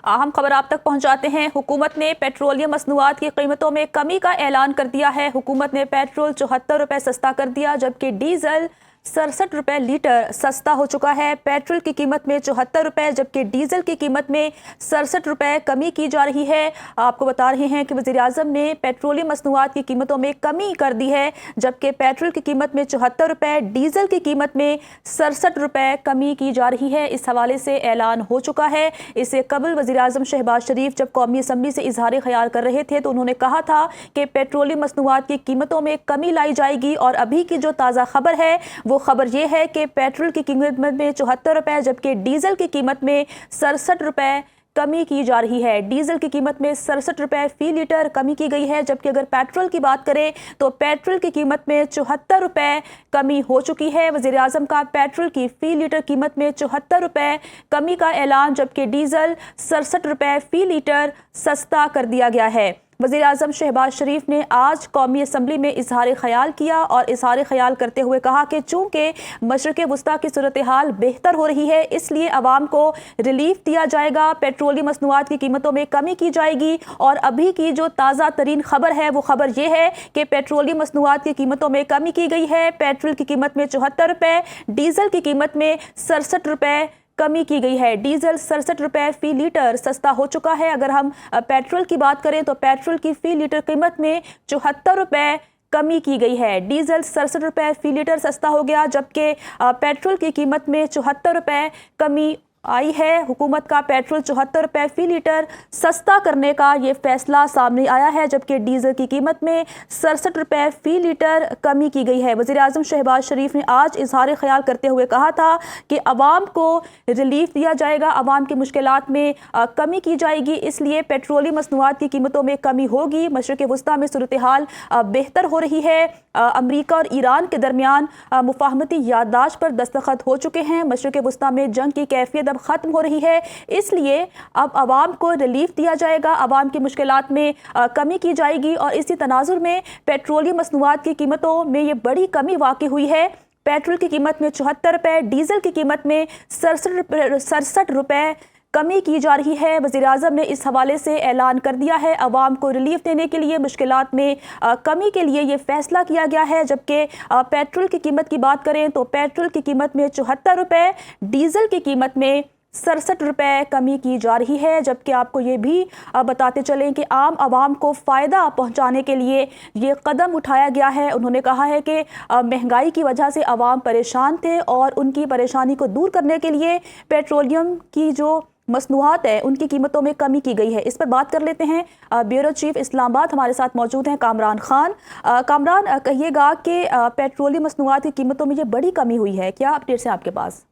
अहम खबर आप तक पहुंचाते हैं। हुकूमत ने पेट्रोलियम मसनूआत की कीमतों में कमी का ऐलान कर दिया है। हुकूमत ने पेट्रोल 74 रुपए सस्ता कर दिया, जबकि डीजल 67 रुपए लीटर सस्ता हो चुका है। पेट्रोल की कीमत में 74 रुपए, जबकि डीजल की कीमत में 67 रुपए कमी की जा रही है। आपको बता रहे हैं कि वज़ीर आज़म ने पेट्रोलियम मसनूआत की कीमतों में कमी कर दी है, जबकि पेट्रोल की कीमत में 74 रुपए, डीजल की कीमत में 67 रुपए कमी की जा रही है। इस हवाले से ऐलान हो चुका है। इससे कबल वज़ीर आज़म शहबाज शरीफ जब कौमी असम्बली से इजहार ख्याल कर रहे थे तो उन्होंने कहा था कि पेट्रोलियम मसनूआत की कीमतों में कमी लाई जाएगी। और अभी की जो ताज़ा खबर है वो खबर यह है कि पेट्रोल की कीमत में 74 रुपए, जबकि डीजल की कीमत में 67 रुपए कमी की जा रही है। डीजल की कीमत में 67 रुपए फी लीटर कमी की गई है, जबकि अगर पेट्रोल की बात करें तो पेट्रोल की कीमत में 74 रुपए कमी हो चुकी है। वज़ीर आज़म का पेट्रोल की फी लीटर कीमत में 74 रुपए कमी का ऐलान, जबकि डीजल 67 रुपए फी लीटर सस्ता कर दिया गया है। वज़ीर आज़म शहबाज शरीफ ने आज कौमी असम्बली में इजहार ख्याल किया और इजहार ख्याल करते हुए कहा कि चूँकि मशरिक़ वस्ता की सूरत हाल बेहतर हो रही है, इसलिए आवाम को रिलीफ दिया जाएगा, पेट्रोलियम मसनूआत की कीमतों में कमी की जाएगी। और अभी की जो ताज़ा तरीन खबर है वो खबर ये है कि पेट्रोलियम मसनूआत की कीमतों में कमी की गई है। पेट्रोल की कीमत में 74 रुपए, डीजल की कीमत में 67 रुपए कमी की गई है। डीजल 67 रुपए फी लीटर सस्ता हो चुका है। अगर हम पेट्रोल की बात करें तो पेट्रोल की फी लीटर कीमत में 74 रुपए कमी की गई है। डीजल 67 रुपए फी लीटर सस्ता हो गया, जबकि पेट्रोल की कीमत में 74 रुपए कमी आई है। हुकूमत का पेट्रोल 74 रुपए फी लीटर सस्ता करने का ये फैसला सामने आया है, जबकि डीजल की कीमत में 67 रुपए फी लीटर कमी की गई है। वज़ीर आज़म शहबाज शरीफ ने आज इजहार ख्याल करते हुए कहा था कि अवाम को रिलीफ दिया जाएगा, अवाम की मुश्किलात में कमी की जाएगी, इसलिए पेट्रोलियम मसनूआत की कीमतों में कमी होगी। मशरिक़ वस्ता में सूरत हाल बेहतर हो रही है। अमरीका और ईरान के दरमियान मुफाहमती याददाश्त पर दस्तखत हो चुके हैं। मशरिक़ वस्ता में जंग की कैफियत अब ख़त्म हो रही है, इसलिए अब आवाम को रिलीफ दिया जाएगा, आवाम की मुश्किलात में कमी की जाएगी। और इसी तनाजुर में पेट्रोलियम मसनूआत की कीमतों में ये बड़ी कमी वाक़ई हुई है। पेट्रोल की कीमत में 74 रुपए, डीजल की कीमत में 67 रुपए कमी की जा रही है। वज़ीर आज़म ने इस हवाले से ऐलान कर दिया है, अवाम को रिलीफ देने के लिए, मुश्किलात में कमी के लिए ये फैसला किया गया है। जबकि पेट्रोल की कीमत की बात करें तो पेट्रोल की कीमत में 74 रुपए, डीजल की कीमत में 67 रुपए कमी की जा रही है। जबकि आपको ये भी बताते चलें कि आम आवाम को फ़ायदा पहुंचाने के लिए ये कदम उठाया गया है। उन्होंने कहा है कि महंगाई की वजह से आवाम परेशान थे और उनकी परेशानी को दूर करने के लिए पेट्रोलियम की जो मसनूआत है उनकी कीमतों में कमी की गई है। इस पर बात कर लेते हैं। ब्यूरो चीफ इस्लामाबाद हमारे साथ मौजूद हैं कामरान खान। कामरान, कहिएगा कि पेट्रोलियम मसनूआत की कीमतों में ये बड़ी कमी हुई है, क्या अपडेट्स हैं आपके पास?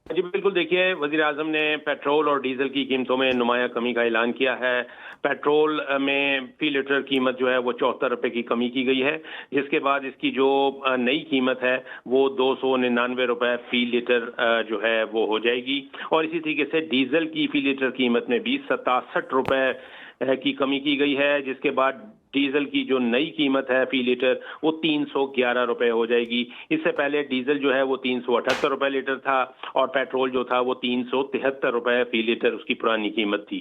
जी बिल्कुल, देखिए वज़ीर आज़म ने पेट्रोल और डीजल की कीमतों में नुमाया कमी का ऐलान किया है। पेट्रोल में फी लीटर कीमत जो है वो 74 रुपए की कमी की गई है, जिसके बाद इसकी जो नई कीमत है वो 299 रुपए फी लीटर जो है वो हो जाएगी। और इसी तरीके से डीजल की फी लीटर कीमत में भी 67 रुपए की कमी की गई है, जिसके बाद डीजल की जो नई कीमत है फी लीटर वो 311 रुपए हो जाएगी। इससे पहले डीजल जो है वो 378 रुपए लीटर था और पेट्रोल जो था वो 373 रुपए फी लीटर उसकी पुरानी कीमत थी।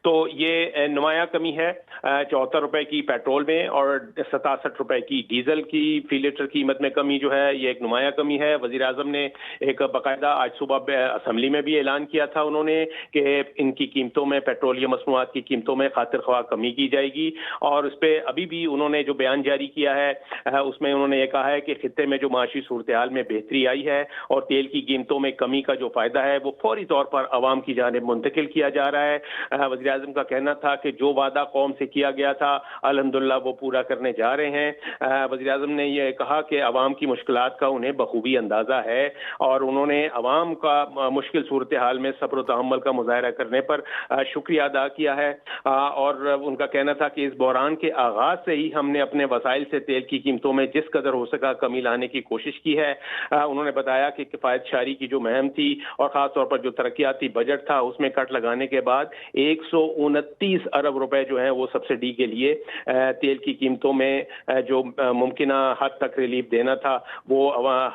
तो ये नुमाया कमी है 74 रुपए की पेट्रोल में और 67 रुपए की डीजल की फी लीटर कीमत में कमी जो है ये एक नुमाया कमी है। वज़ीर आज़म ने एक बाकायदा आज सुबह असम्बली में भी ऐलान किया था उन्होंने कि इनकी कीमतों में, पेट्रोलियम मसनूआत की कीमतों में खातिर ख्वाह कमी की जाएगी। और उस पर अभी भी उन्होंने जो बयान जारी किया है उसमें उन्होंने ये कहा है कि खित्ते में जो माशी सूरत हाल में बेहतरी आई है और तेल की कीमतों में कमी का जो फायदा है वो फौरी तौर पर आवाम की जानिब मुंतकिल किया जा रहा है। वज़ीर आज़म का कहना था कि जो वादा कौम से किया गया था अल्हम्दुलिल्लाह वो पूरा करने जा रहे हैं। वज़ीर आज़म ने यह कहा कि आवाम की मुश्किलात का उन्हें बखूबी अंदाज़ा है और उन्होंने आवाम का मुश्किल सूरत हाल में सब्र व तहम्मुल का मुजाहरा करने पर शुक्रिया अदा किया है। और उनका कहना था कि इस बहरान के आगाज से ही हमने अपने वसाइल से तेल की कीमतों में जिस कदर हो सका कमी लाने की कोशिश की है। उन्होंने बताया कि किफायत शारी की जो मुहिम थी और खासतौर पर जो तरक्याती बजट था उसमें कट लगाने के बाद 129 अरब रुपए जो है वो सब्सिडी के लिए तेल की कीमतों में जो मुमकिना हद तक रिलीफ देना था वो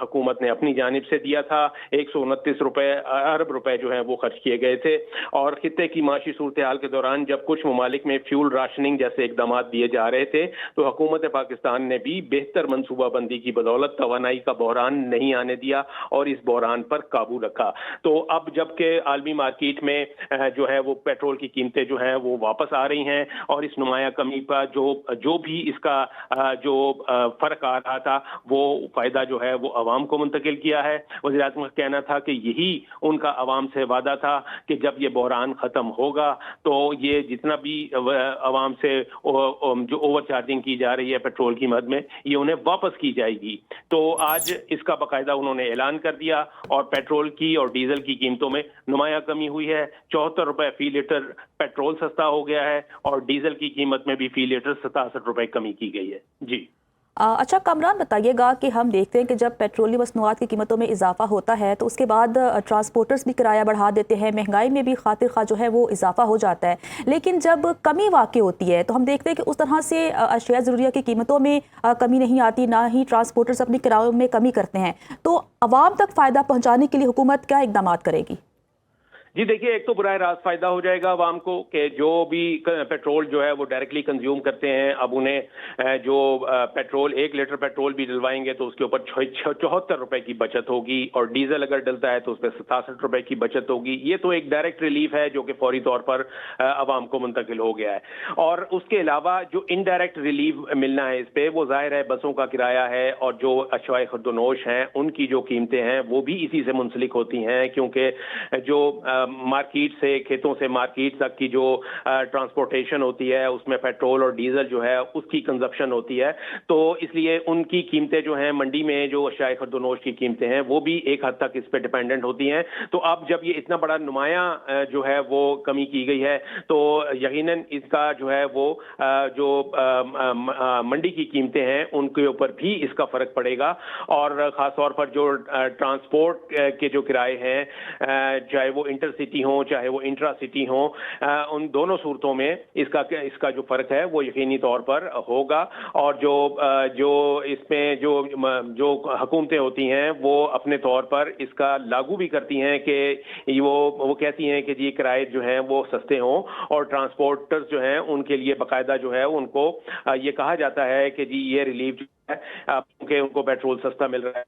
हुकूमत ने अपनी जानिब से दिया था। 129 अरब रुपए जो है वो खर्च किए गए थे। और खित्ते की माशी सूरत हाल के दौरान जब कुछ ममालिक में फ्यूल राशनिंग जैसे इकदाम दिए जा रहे थे तो हुकूमत पाकिस्तान ने भी बेहतर मनसूबाबंदी की बदौलत तवानाई का बहरान नहीं आने दिया और इस बहरान पर काबू रखा। तो अब जबकि आलमी मार्केट में जो है वो पेट्रोल की कीमतें जो है वो वापस आ रही हैं और इस नुमाया कमी पर जो भी इसका जो फर्क आ रहा था वो फायदा जो है वो अवाम को मुंतकिल किया है। वज़ीर आज़म का कहना था कि यही उनका अवाम से वादा था कि जब ये बहरान खत्म होगा तो ये जितना भी अवाम से जो ओवर चार्जिंग की जा रही है पेट्रोल की मद में ये उन्हें वापस की जाएगी। तो आज इसका बाकायदा उन्होंने ऐलान कर दिया और पेट्रोल की और डीजल की कीमतों में नुमाया कमी हुई है। 74 रुपए फी लीटर पेट्रोल सस्ता हो गया है और डीजल की कीमत में भी फी लीटर 67 रुपए कमी की गई है। जी अच्छा कामरान, बताइएगा कि हम देखते हैं कि जब पेट्रोलियम मसनूआत की कीमतों में इजाफा होता है तो उसके बाद ट्रांसपोर्टर्स भी किराया बढ़ा देते हैं, महंगाई में भी खातिर खा जो है वो इजाफा हो जाता है। लेकिन जब कमी वाक़ई होती है तो हम देखते हैं कि उस तरह से अशिया ज़रूरिया की कीमतों में कमी नहीं आती, ना ही ट्रांसपोर्टर्स अपने किरायों में कमी करते हैं। तो आवाम तक फ़ायदा पहुँचाने के लिए हुकूमत क्या इक़दाम करेगी? जी देखिए, एक तो बुराह रास्त फायदा हो जाएगा आवाम को कि जो भी पेट्रोल जो है वो डायरेक्टली कंज्यूम करते हैं अब उन्हें जो पेट्रोल 1 लीटर पेट्रोल भी डलवाएंगे तो उसके ऊपर 74 रुपए की बचत होगी और डीजल अगर डलता है तो उस पर 67 रुपए की बचत होगी। ये तो एक डायरेक्ट रिलीफ है जो कि फौरी तौर पर आवाम को मुंतकिल हो गया है। और उसके अलावा जो इनडायरेक्ट रिलीफ मिलना है इस पे वो जाहिर है बसों का किराया है और जो अशवाए खुर्दनोश हैं उनकी जो कीमतें हैं वो भी इसी से मुंसलिक होती हैं, क्योंकि जो मार्केट से खेतों से मार्केट तक की जो ट्रांसपोर्टेशन होती है उसमें पेट्रोल और डीजल जो है उसकी कंजप्शन होती है। तो इसलिए उनकी कीमतें जो हैं मंडी में जो अशिया खुर्दनोश की कीमतें हैं वो भी एक हद तक इस पे डिपेंडेंट होती हैं। तो अब जब ये इतना बड़ा नुमाया जो है वो कमी की गई है तो यकीनन इसका जो है वो जो मंडी की कीमतें हैं उनके ऊपर भी इसका फर्क पड़ेगा। और खास तौर पर जो ट्रांसपोर्ट के जो किराए हैं चाहे वो इंटरसिटी हो चाहे वो इंट्रा सिटी हो, उन दोनों सूरतों में इसका जो फर्क है वो यकीनी तौर पर होगा। और जो इसमें जो हुकूमतें होती हैं वो अपने तौर पर इसका लागू भी करती हैं कि वो कहती हैं कि जी किराए जो हैं वो सस्ते हों और ट्रांसपोर्टर्स जो हैं उनके लिए बाकायदा जो है उनको ये कहा जाता है कि जी ये रिलीफ जो है क्योंकि उनको पेट्रोल सस्ता मिल रहा है